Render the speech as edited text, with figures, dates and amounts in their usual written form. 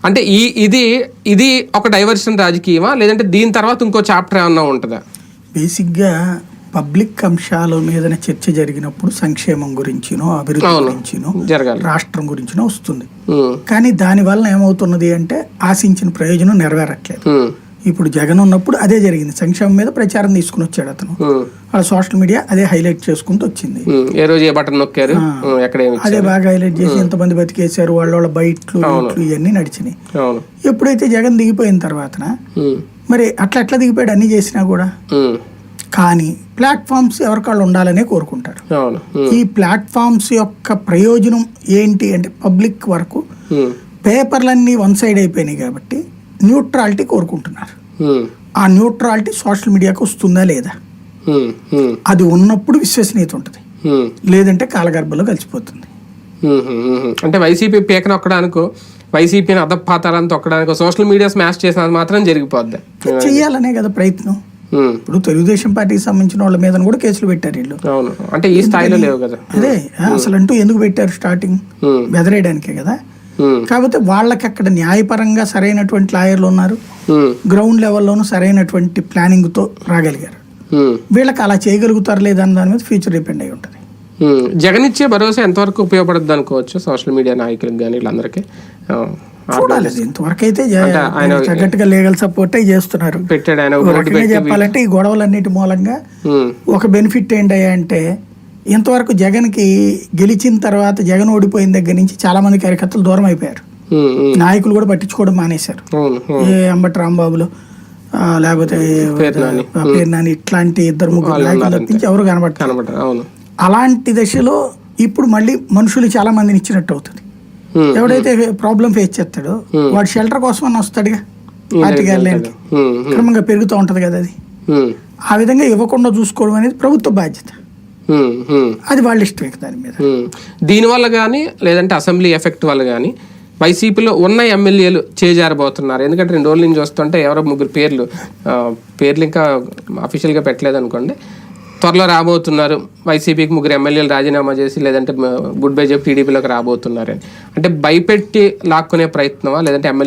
అంటే ఇది ఒక డైవర్షన్ రాజకీయమా, లేదంటే దీని తర్వాత ఇంకో చాప్టర్ ఏమన్నా ఉంటుందా? బేసిక్గా పబ్లిక్ అంశాల మీద చర్చ జరిగినప్పుడు సంక్షేమం గురించినో అభివృద్ధి గురించినో రాష్ట్రం గురించినో వస్తుంది. కానీ దాని వల్ల ఏమవుతున్నది అంటే ఆశించిన ప్రయోజనం నెరవేరట్లేదు. ఇప్పుడు జగన్ ఉన్నప్పుడు అదే జరిగింది. సంక్షేమం మీద ప్రచారం తీసుకుని వచ్చాడు అతను. సోషల్ మీడియా అదే హైలైట్ చేసుకుంటూ వచ్చింది. అదే బాగా హైలైట్ చేసి ఎంతమంది బతికేశారు, వాళ్ళ బయట్లు ఇవన్నీ నడిచినాయి. ఎప్పుడైతే జగన్ దిగిపోయిన తర్వాత మరి అట్లా దిగిపోయాడు అన్ని చేసినా కూడా. కానీ ప్లాట్ఫామ్స్ ఎవరికాళ్ళు ఉండాలనే కోరుకుంటారు. ఈ ప్లాట్ఫామ్స్ యొక్క ప్రయోజనం ఏంటి అంటే పబ్లిక్ వరకు పేపర్లన్నీ వన్ సైడ్ అయిపోయినాయి కాబట్టి న్యూట్రాలిటీ కోరుకుంటున్నారు. ఆ న్యూట్రాలిటీ సోషల్ మీడియాకి వస్తుందా లేదా? అది ఉన్నప్పుడు విశ్వసనీయత ఉంటుంది, లేదంటే కాలగర్భంలో కలిసిపోతుంది. అంటే వైసీపీ పీక నొక్కడానికో వైసీపీని అధపాతాలను తొక్కడానికో సోషల్ మీడియా స్మాష్ చేసినంత మాత్రం జరిగిపోద్ది. చెయ్యాలనే కదా ప్రయత్నం. ఇప్పుడు తెలుగుదేశం పార్టీకి సంబంధించిన వాళ్ళ మీద కూడా కేసులు పెట్టారు వీళ్ళు. అంటే ఈ స్థాయిలో లేవు కదా. అదే అసలు అంటూ ఎందుకు పెట్టారు? స్టార్టింగ్ బెదరేయడానికే కదా. కాకపోతే వాళ్ళకి అక్కడ న్యాయపరంగా సరైనటువంటి లాయర్లు ఉన్నారు, గ్రౌండ్ లెవెల్లోనూ సరైనటువంటి ప్లానింగ్ తో రాగలిగారు. వీళ్ళకి అలా చేయగలుగుతారు లేదని దాని మీద ఫ్యూచర్ డిపెండ్ అయి ఉంటుంది. జగన్ ఇచ్చే భరోసా ఎంతవరకు ఉపయోగపడుతుంది అనుకోవచ్చు సోషల్ మీడియా నాయకులకు కానీ వీళ్ళందరికీ? చూడాలి. ఇంతవరకు అయితే తగ్గట్టుగా లీగల్ సపోర్ట్ చేస్తున్నారు. చెప్పాలంటే ఈ గొడవలన్నిటి మూలంగా ఒక బెనిఫిట్ ఏంటయ్యా అంటే ఇంతవరకు జగన్ కి గెలిచిన తర్వాత జగన్ ఓడిపోయిన దగ్గర నుంచి చాలా మంది కార్యకర్తలు దూరం అయిపోయారు. నాయకులు కూడా పట్టించుకోవడం మానేశారు. ఏ అంబటి రాంబాబులు లేకపోతే పేర్నాని ఇట్లాంటి 2-3 నాయకులు తప్పించి ఎవరు కనబడతారు. అలాంటి దశలో ఇప్పుడు మళ్ళీ మనుషులు చాలా మందిని ఇచ్చినట్టు అవుతుంది. ఎవడైతే ప్రాబ్లం ఫేస్ చేస్తాడో వాడు షెల్టర్ కోసం అని వస్తాడుగా. పార్టీకి వెళ్ళడానికి క్రమంగా పెరుగుతూ ఉంటది కదా. అది ఆ విధంగా ఇవ్వకుండా చూసుకోవడం అనేది ప్రభుత్వ బాధ్యత. అది వాళ్ళ ఇష్టమే దాని మీద. దీనివల్ల కానీ లేదంటే అసెంబ్లీ ఎఫెక్ట్ వల్ల కానీ వైసీపీలో ఉన్న ఎమ్మెల్యేలు చేజారబోతున్నారు. ఎందుకంటే 2 రోజుల నుంచి వస్తుంటే ఎవరో 3 పేర్లు ఇంకా అఫీషియల్గా పెట్టలేదు అనుకోండి, త్వరలో రాబోతున్నారు. వైసీపీకి 3 ఎమ్మెల్యేలు రాజీనామా చేసి లేదంటే గుడ్ బై చెప్పి టీడీపీలోకి రాబోతున్నారని. అంటే భయపెట్టి లాక్కునే ప్రయత్నమా, లేదంటే ఎమ్మెల్యే